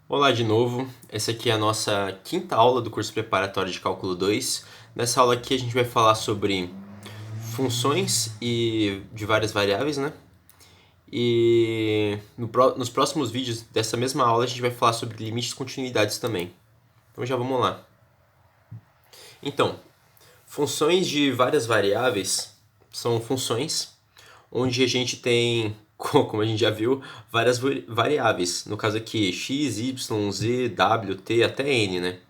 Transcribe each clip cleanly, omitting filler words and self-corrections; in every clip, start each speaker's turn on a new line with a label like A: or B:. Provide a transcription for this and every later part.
A: Olá de novo, essa aqui é a nossa quinta aula do curso preparatório de Cálculo 2. Nessa aula aqui a gente vai falar sobre funções e de várias variáveis, né? E nos próximos vídeos dessa mesma aula a gente vai falar sobre limites e continuidades também. Então já vamos lá. Então, funções de várias variáveis são funções onde a gente tem, como a gente já viu, várias variáveis. No caso aqui, x, y, z, w, t até n, né?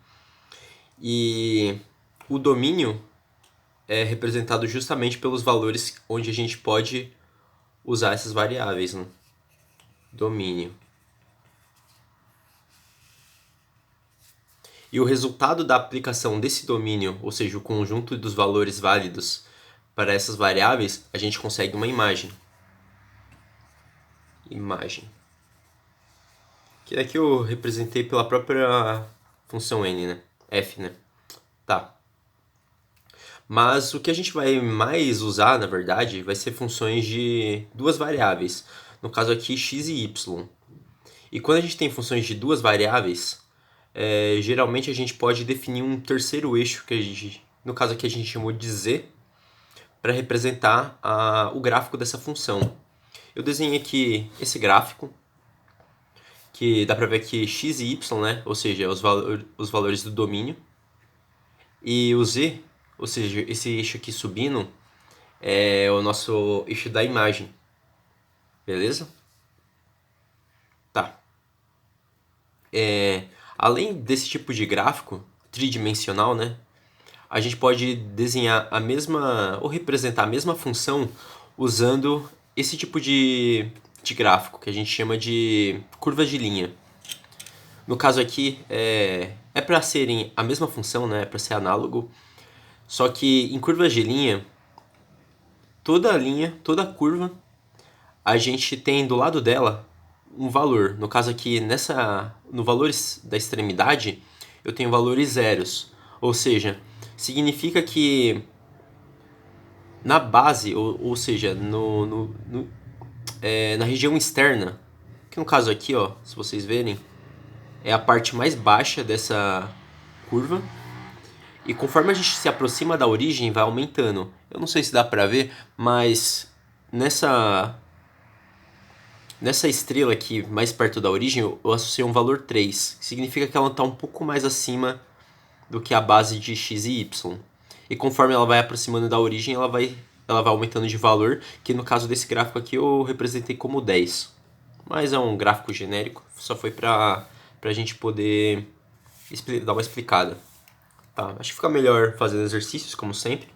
A: E o domínio é representado justamente pelos valores onde a gente pode usar essas variáveis, né? Domínio. E o resultado da aplicação desse domínio, ou seja, o conjunto dos valores válidos para essas variáveis, a gente consegue uma imagem. Imagem. Que daqui eu representei pela própria função n, né? F, né? Tá. Mas o que a gente vai mais usar, na verdade, vai ser funções de duas variáveis. No caso aqui, x e y. E quando a gente tem funções de duas variáveis, geralmente a gente pode definir um terceiro eixo, que a gente, no caso aqui a gente chamou de z, para representar o gráfico dessa função. Eu desenhei aqui esse gráfico, que dá para ver aqui x e y, né? Ou seja, os valores do domínio. E o z, ou seja, esse eixo aqui subindo, é o nosso eixo da imagem. Beleza? Tá. Além desse tipo de gráfico tridimensional, né? A gente pode desenhar a mesma ou representar a mesma função usando esse tipo de gráfico que a gente chama de curva de linha. No caso aqui é para serem a mesma função, né? É para ser análogo. Só que em curvas de linha, toda linha, toda curva, a gente tem do lado dela um valor. No caso aqui, no valores da extremidade, eu tenho valores zeros. Ou seja, significa que na base, ou seja, na região externa, que no caso aqui, ó, se vocês verem, é a parte mais baixa dessa curva. E conforme a gente se aproxima da origem, vai aumentando. Eu não sei se dá pra ver, mas nessa estrela aqui, mais perto da origem, eu associei um valor 3, que significa que ela está um pouco mais acima do que a base de x e y. E conforme ela vai aproximando da origem, ela vai aumentando de valor, que no caso desse gráfico aqui eu representei como 10. Mas é um gráfico genérico, só foi para a gente poder dar uma explicada. Tá, acho que fica melhor fazendo exercícios, como sempre.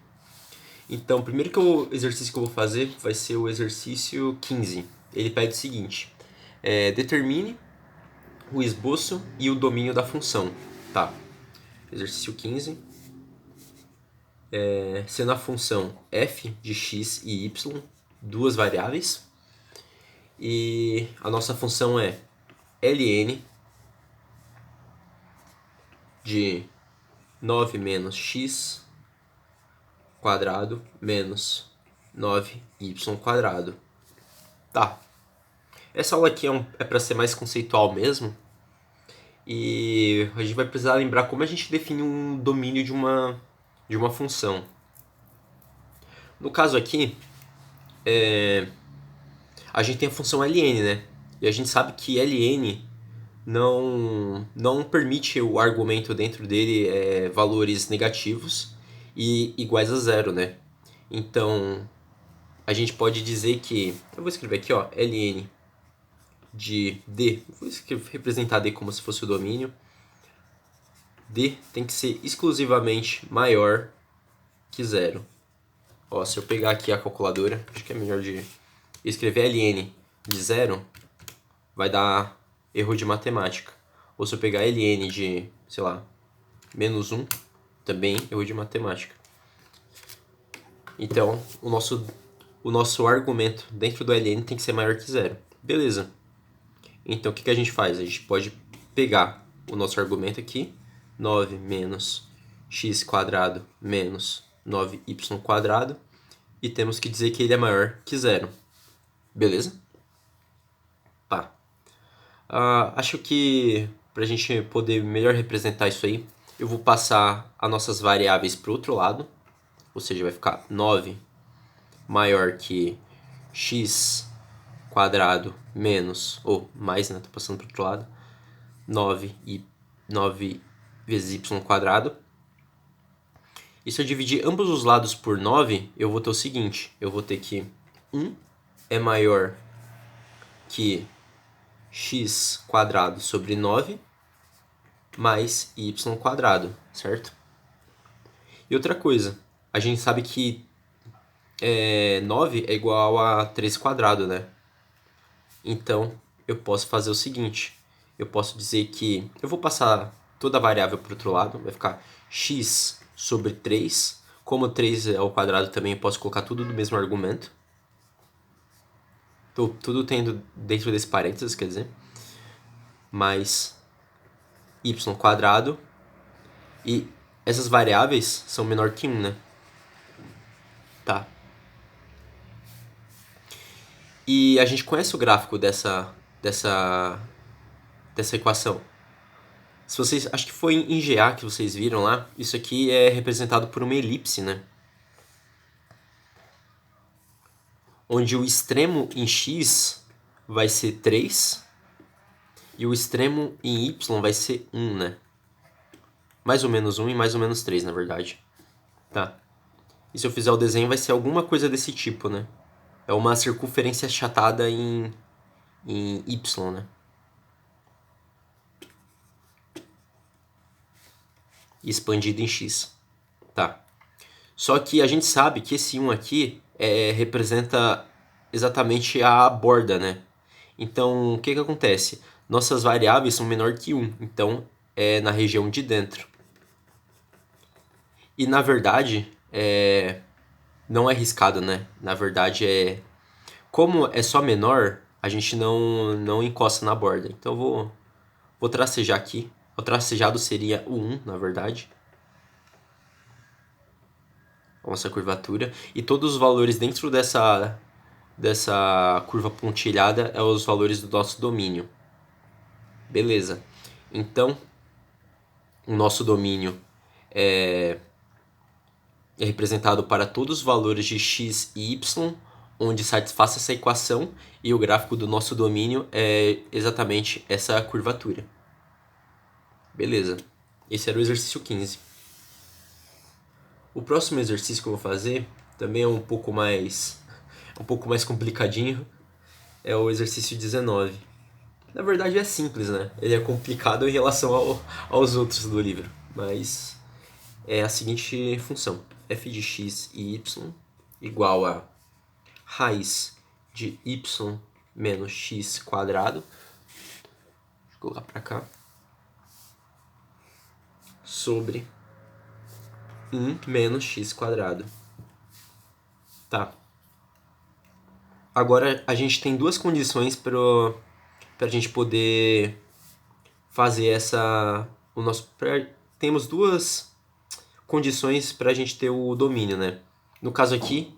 A: Então, o primeiro exercício que eu vou fazer vai ser o exercício 15. Ele pede o seguinte: determine o esboço e o domínio da função. Tá. Exercício 15. Sendo a função f de x e y duas variáveis. E a nossa função é ln de 9 menos x quadrado menos 9y quadrado. Tá. Essa aula aqui é para ser mais conceitual mesmo. E a gente vai precisar lembrar como a gente define um domínio de uma função. No caso aqui, a gente tem a função ln, né? E a gente sabe que ln não permite o argumento dentro dele valores negativos e iguais a zero, né? Então, a gente pode dizer que... Eu vou escrever aqui, ó, ln de d. Vou representar d como se fosse o domínio. D tem que ser exclusivamente maior que zero. Ó, se eu pegar aqui a calculadora, acho que é melhor de escrever ln de zero, vai dar erro de matemática. Ou se eu pegar ln de, sei lá, menos 1, também erro de matemática. Então, o nosso argumento dentro do ln tem que ser maior que zero. Beleza. Então, o que a gente faz? A gente pode pegar o nosso argumento aqui, 9 menos x quadrado menos 9y quadrado, e temos que dizer que ele é maior que zero. Beleza? Tá. Acho que para a gente poder melhor representar isso aí, eu vou passar as nossas variáveis para o outro lado, ou seja, vai ficar 9 maior que x quadrado menos, ou mais, né, tô passando para o outro lado, 9 vezes y quadrado. E se eu dividir ambos os lados por 9, eu vou ter o seguinte, eu vou ter que 1 é maior que x quadrado sobre 9 mais y quadrado, certo? E outra coisa, a gente sabe que 9 é igual a 3 quadrado, né? Então, eu posso fazer o seguinte, eu posso dizer que eu vou passar toda a variável para o outro lado, vai ficar x sobre 3, como 3 é ao quadrado também, eu posso colocar tudo do mesmo argumento. Tudo tendo dentro desse parênteses, quer dizer, mais y quadrado, e essas variáveis são menor que 1, né? Tá. E a gente conhece o gráfico dessa equação. Se vocês, acho que foi em GA que vocês viram lá, isso aqui é representado por uma elipse, né? Onde o extremo em x vai ser 3 e o extremo em y vai ser 1, né? Mais ou menos 1 e mais ou menos 3, na verdade. Tá. E se eu fizer o desenho, vai ser alguma coisa desse tipo, né? É uma circunferência achatada em y, né? E expandida em x. Tá. Só que a gente sabe que esse 1 aqui representa exatamente a borda, né? Então, o que que acontece? Nossas variáveis são menor que 1, então é na região de dentro. E na verdade, não é riscado, né? Na verdade, como é só menor, a gente não encosta na borda. Então vou tracejar aqui. O tracejado seria o 1, na verdade. A nossa curvatura. E todos os valores dentro dessa curva pontilhada é os valores do nosso domínio. Beleza. Então, o nosso domínio é representado para todos os valores de x e y, onde satisfaça essa equação, e o gráfico do nosso domínio é exatamente essa curvatura. Beleza. Esse era o exercício 15. O próximo exercício que eu vou fazer também é um pouco mais complicadinho. É o exercício 19. Na verdade é simples, né? Ele é complicado em relação aos outros do livro, mas é a seguinte função: f de x e y igual a raiz de y menos x quadrado. Deixa eu colocar para cá. Sobre 1 menos x quadrado. Tá. Agora a gente tem duas condições para a gente poder fazer temos duas condições para a gente ter o domínio, né? No caso aqui,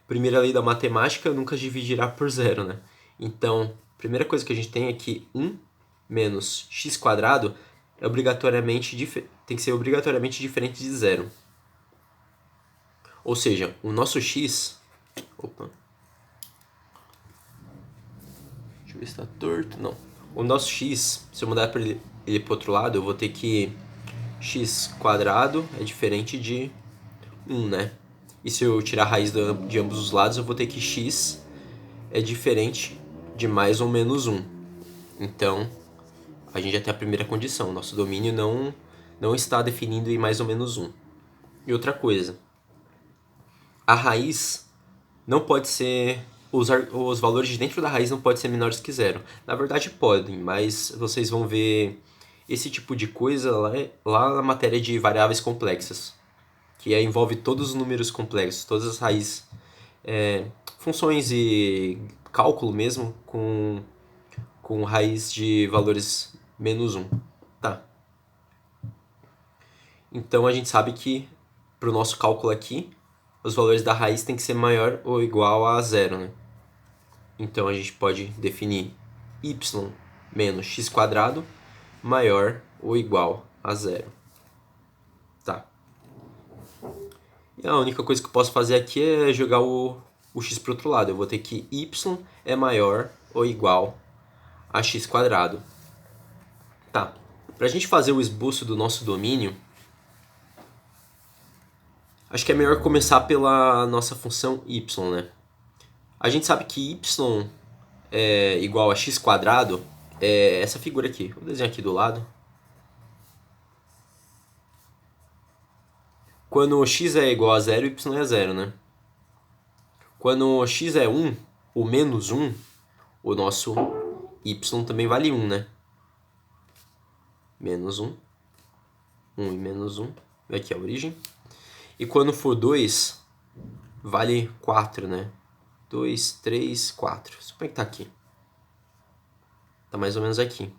A: primeira lei da matemática nunca dividirá por zero, né? Então, a primeira coisa que a gente tem é que 1 menos x quadrado tem que ser obrigatoriamente diferente de zero. Ou seja, o nosso x... Opa. Deixa eu ver se está torto. Não. O nosso x, se eu mudar ele para o outro lado, eu vou ter que x quadrado é diferente de 1, né? E se eu tirar a raiz de ambos os lados, eu vou ter que x é diferente de mais ou menos 1. Então, a gente já tem a primeira condição. Nosso domínio não está definindo em mais ou menos 1. E outra coisa, a raiz não pode ser... Os valores de dentro da raiz não podem ser menores que zero. Na verdade podem, mas vocês vão ver esse tipo de coisa lá na matéria de variáveis complexas, que envolve todos os números complexos, todas as raízes, funções e cálculo mesmo com raiz de valores menos 1. Tá. Então a gente sabe que para o nosso cálculo aqui, os valores da raiz tem que ser maior ou igual a zero, né? Então a gente pode definir y menos x quadrado maior ou igual a zero. Tá. E a única coisa que eu posso fazer aqui é jogar o x para o outro lado. Eu vou ter que y é maior ou igual a x quadrado. Tá. Para a gente fazer o esboço do nosso domínio, acho que é melhor começar pela nossa função y, né? A gente sabe que y é igual a x quadrado, é essa figura aqui. Vou desenhar aqui do lado. Quando x é igual a zero, y é zero, né? Quando x é 1, ou menos 1, o nosso y também vale 1, né? Menos 1. 1 e menos 1. Aqui é a origem. E quando for 2, vale 4, né? 2, 3, 4. Como é que tá aqui? Tá mais ou menos aqui.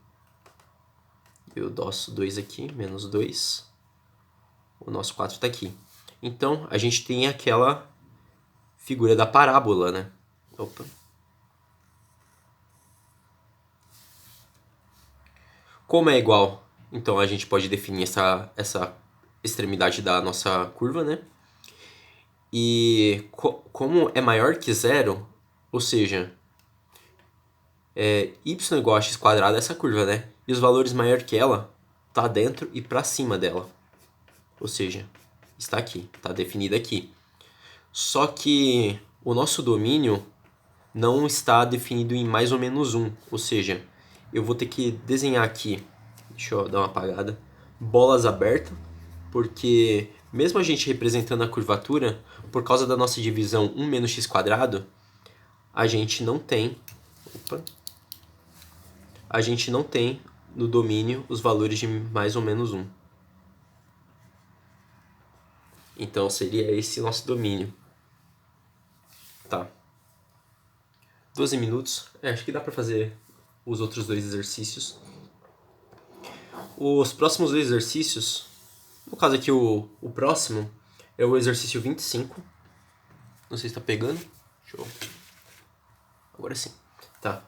A: Eu doço 2 aqui, menos 2. O nosso 4 tá aqui. Então, a gente tem aquela figura da parábola, né? Opa. Como é igual, então a gente pode definir essa extremidade da nossa curva, né? E como é maior que zero, ou seja, y igual a x quadrado é essa curva, né? E os valores maior que ela tá dentro e para cima dela. Ou seja, está aqui, está definido aqui. Só que o nosso domínio não está definido em mais ou menos 1. Ou seja, eu vou ter que desenhar aqui, deixa eu dar uma apagada, bolas abertas, porque mesmo a gente representando a curvatura, por causa da nossa divisão 1 menos x quadrado, a gente não tem no domínio os valores de mais ou menos 1. Então seria esse nosso domínio. Tá. 12 minutos. Acho que dá pra fazer os outros dois exercícios. Os próximos dois exercícios, no caso aqui o próximo, é o exercício 25. Não sei se tá pegando. Deixa eu... Agora sim. Tá.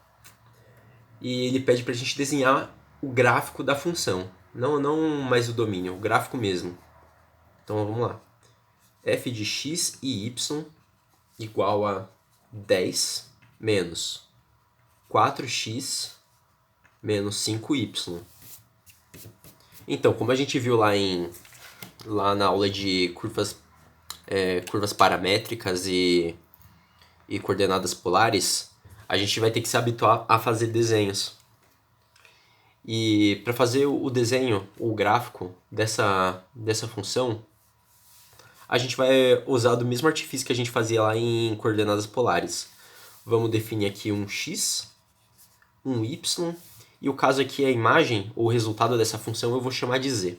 A: E ele pede pra gente desenhar o gráfico da função. Não mais o domínio, o gráfico mesmo. Então vamos lá. F de x e y igual a 10 menos 4x menos 5y. Então, como a gente viu lá na aula de curvas paramétricas e coordenadas polares, a gente vai ter que se habituar a fazer desenhos. E para fazer o desenho, o gráfico dessa função, a gente vai usar do mesmo artifício que a gente fazia lá em coordenadas polares. Vamos definir aqui um x, um y, e o caso aqui é a imagem, ou o resultado dessa função, eu vou chamar de z.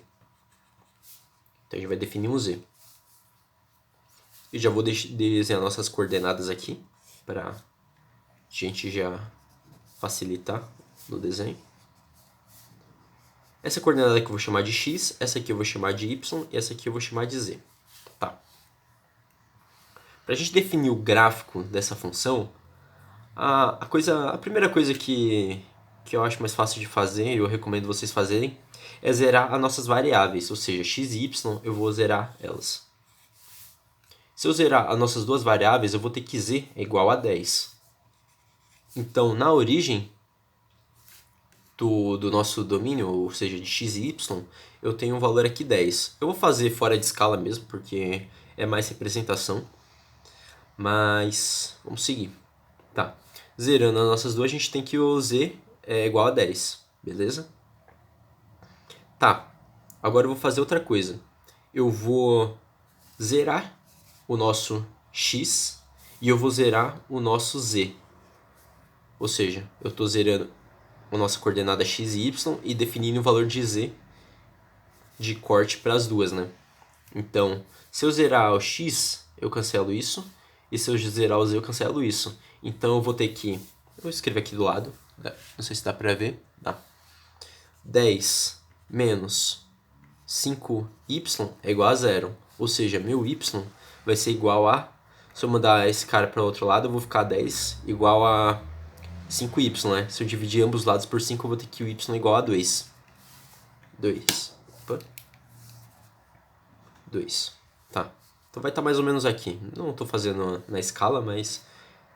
A: Então a gente vai definir um z. E já vou desenhar nossas coordenadas aqui, para a gente já facilitar no desenho. Essa coordenada aqui eu vou chamar de x, essa aqui eu vou chamar de y, e essa aqui eu vou chamar de z. Tá. Para a gente definir o gráfico dessa função, a primeira coisa que eu acho mais fácil de fazer, e eu recomendo vocês fazerem, é zerar as nossas variáveis, ou seja, x e y, eu vou zerar elas. Se eu zerar as nossas duas variáveis, eu vou ter que z é igual a 10. Então, na origem do nosso domínio, ou seja, de x e y, eu tenho um valor aqui 10. Eu vou fazer fora de escala mesmo, porque é mais representação. Mas, vamos seguir. Tá. Zerando as nossas duas, a gente tem que o z é igual a 10. Beleza? Tá. Agora eu vou fazer outra coisa. Eu vou zerar o nosso x e eu vou zerar o nosso z. Ou seja, eu estou zerando a nossa coordenada x e y e definindo o valor de z de corte para as duas, né? Então, se eu zerar o x, eu cancelo isso. E se eu zerar o z, eu cancelo isso. Então, eu vou ter que... Eu vou escrever aqui do lado. Não sei se dá para ver. Dá. 10 menos 5y é igual a 0. Ou seja, meu y vai ser igual a... Se eu mudar esse cara para o outro lado, eu vou ficar 10 igual a 5y, né? Se eu dividir ambos lados por 5, eu vou ter que o y igual a 2. 2. Opa. 2. Tá. Então vai estar mais ou menos aqui. Não estou fazendo na escala, mas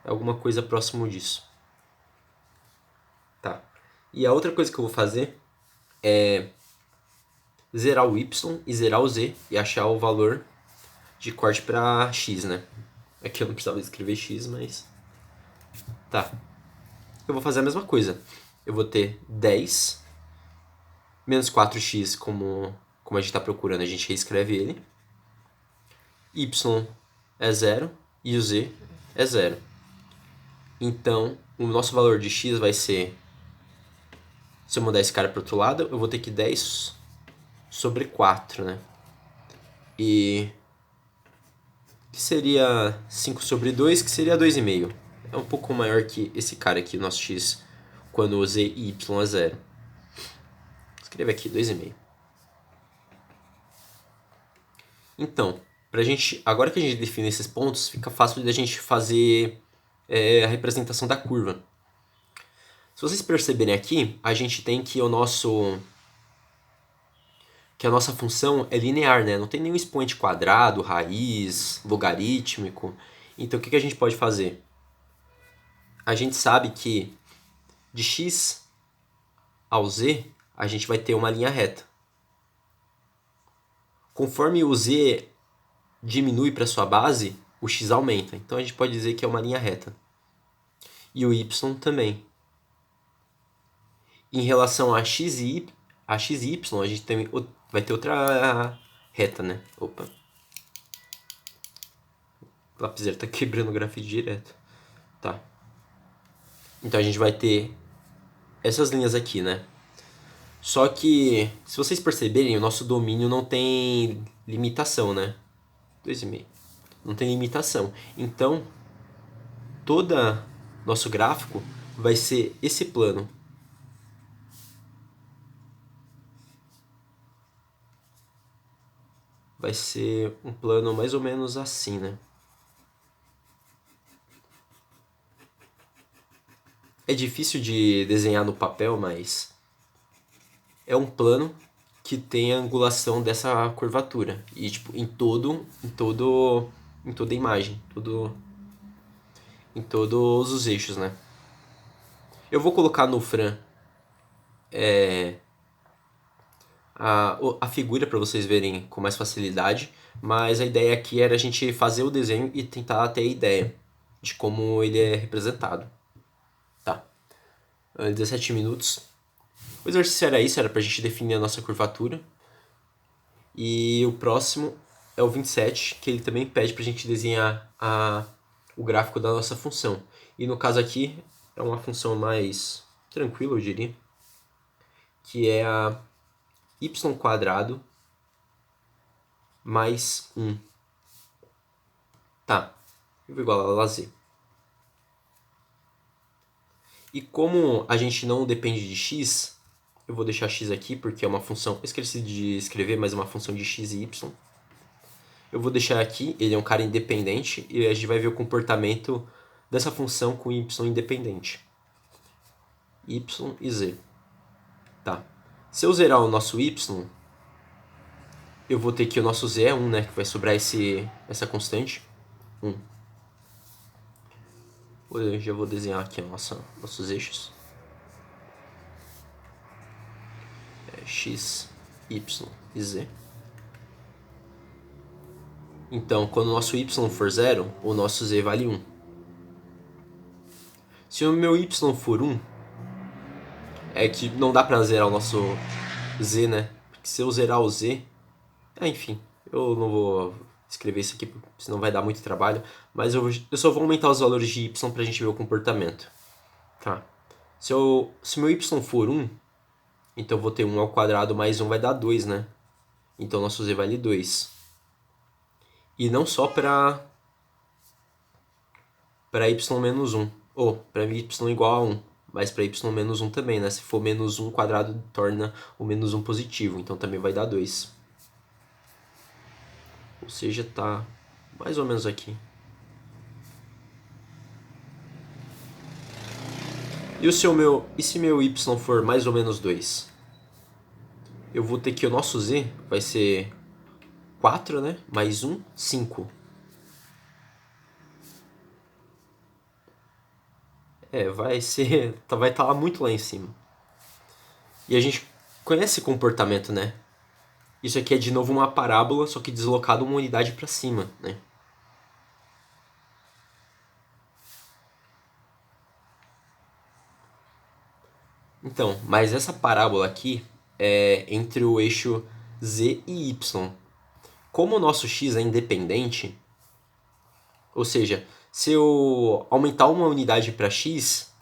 A: é alguma coisa próximo disso. Tá. E a outra coisa que eu vou fazer é zerar o y e zerar o z e achar o valor de corte para x, né? Aqui eu não precisava escrever x, mas... Tá. Eu vou fazer a mesma coisa. Eu vou ter 10 menos 4x como a gente está procurando, a gente reescreve ele. Y é 0 e o z é 0. Então, o nosso valor de x vai ser... Se eu mudar esse cara para o outro lado, eu vou ter que 10 sobre 4, né? E... que seria 5 sobre 2, que seria 2,5. É um pouco maior que esse cara aqui, o nosso x, quando o z e y é 0. Escreve aqui, 2,5. Então, agora que a gente define esses pontos, fica fácil da gente fazer a representação da curva. Se vocês perceberem aqui, a gente tem que a nossa função é linear, né? Não tem nenhum expoente quadrado, raiz, logarítmico. Então, o que a gente pode fazer? A gente sabe que de x ao z, a gente vai ter uma linha reta. Conforme o z diminui para sua base, o x aumenta. Então, a gente pode dizer que é uma linha reta. E o y também. Em relação a x e y, a gente vai ter outra reta, né? Opa. O lapiseiro tá quebrando o grafite direto. Tá. Então a gente vai ter essas linhas aqui, né? Só que, se vocês perceberem, o nosso domínio não tem limitação, né? 2,5. Não tem limitação. Então, todo nosso gráfico vai ser esse plano. Vai ser um plano mais ou menos assim, né? É difícil de desenhar no papel, mas é um plano que tem a angulação dessa curvatura. E tipo, em toda a imagem, em todos os eixos, né? Eu vou colocar no Fran a figura para vocês verem com mais facilidade, mas a ideia aqui era a gente fazer o desenho e tentar ter a ideia de como ele é representado. Tá. 17 minutos. O exercício era isso, era pra gente definir a nossa curvatura. E o próximo é o 27, que ele também pede pra gente desenhar o gráfico da nossa função. E no caso aqui, é uma função mais tranquila, eu diria, que é a y² mais 1. Tá, igual a z. E como a gente não depende de x, eu vou deixar x aqui porque é uma função, eu esqueci de escrever, mas é uma função de x e y. Eu vou deixar aqui, ele é um cara independente, e a gente vai ver o comportamento dessa função com y independente. Y e z. Tá. Se eu zerar o nosso y, eu vou ter que o nosso z é 1, né? Que vai sobrar essa constante. 1. Eu já vou desenhar aqui nossos eixos. X, y e z. Então, quando o nosso y for 0, o nosso z vale 1. Se o meu y for 1, é que não dá pra zerar o nosso z, né? Porque se eu zerar o z... enfim, eu não vou escrever isso aqui, senão vai dar muito trabalho. Mas eu só vou aumentar os valores de y pra gente ver o comportamento. Tá. Se o meu y for 1, então eu vou ter 1² mais 1 vai dar 2, né? Então nosso z vale 2. E não só para y menos 1, ou para y igual a 1, mas para y menos 1 também, né? Se for menos 1², torna o menos 1 positivo, então também vai dar 2. Ou seja, tá mais ou menos aqui. E se meu y for mais ou menos 2? eu vou ter que o nosso z vai ser 4, né? Mais 1, 5. Vai ser. Vai estar lá muito lá em cima. E a gente conhece esse comportamento, né? Isso aqui é de novo uma parábola, só que deslocado uma unidade para cima, né? Então, mas essa parábola aqui é entre o eixo z e y. Como o nosso x é independente, ou seja, se eu aumentar uma unidade para x,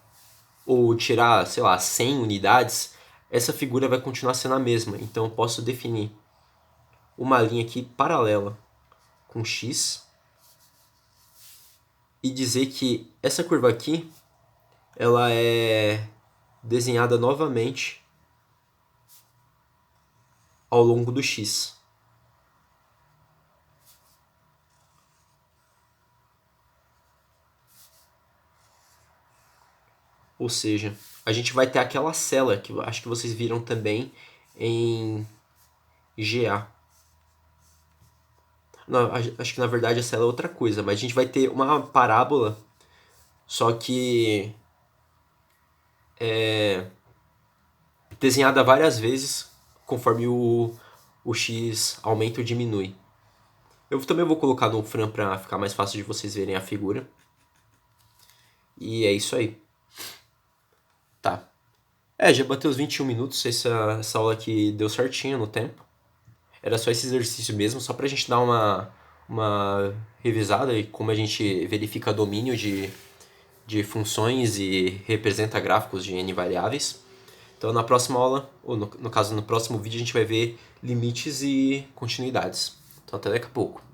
A: ou tirar, sei lá, 100 unidades, essa figura vai continuar sendo a mesma. Então eu posso definir uma linha aqui paralela com x e dizer que essa curva aqui ela é desenhada novamente ao longo do x. Ou seja, a gente vai ter aquela cela que acho que vocês viram também em GA. Não, acho que na verdade essa cela é outra coisa, mas a gente vai ter uma parábola, só que desenhada várias vezes conforme o x aumenta ou diminui. Eu também vou colocar no Fran para ficar mais fácil de vocês verem a figura. E é isso aí. Tá. Já bateu os 21 minutos, essa aula aqui deu certinho no tempo. Era só esse exercício mesmo, só pra gente dar uma revisada e como a gente verifica domínio de funções e representa gráficos de N variáveis. Então na próxima aula, ou no caso no próximo vídeo, a gente vai ver limites e continuidades. Então até daqui a pouco.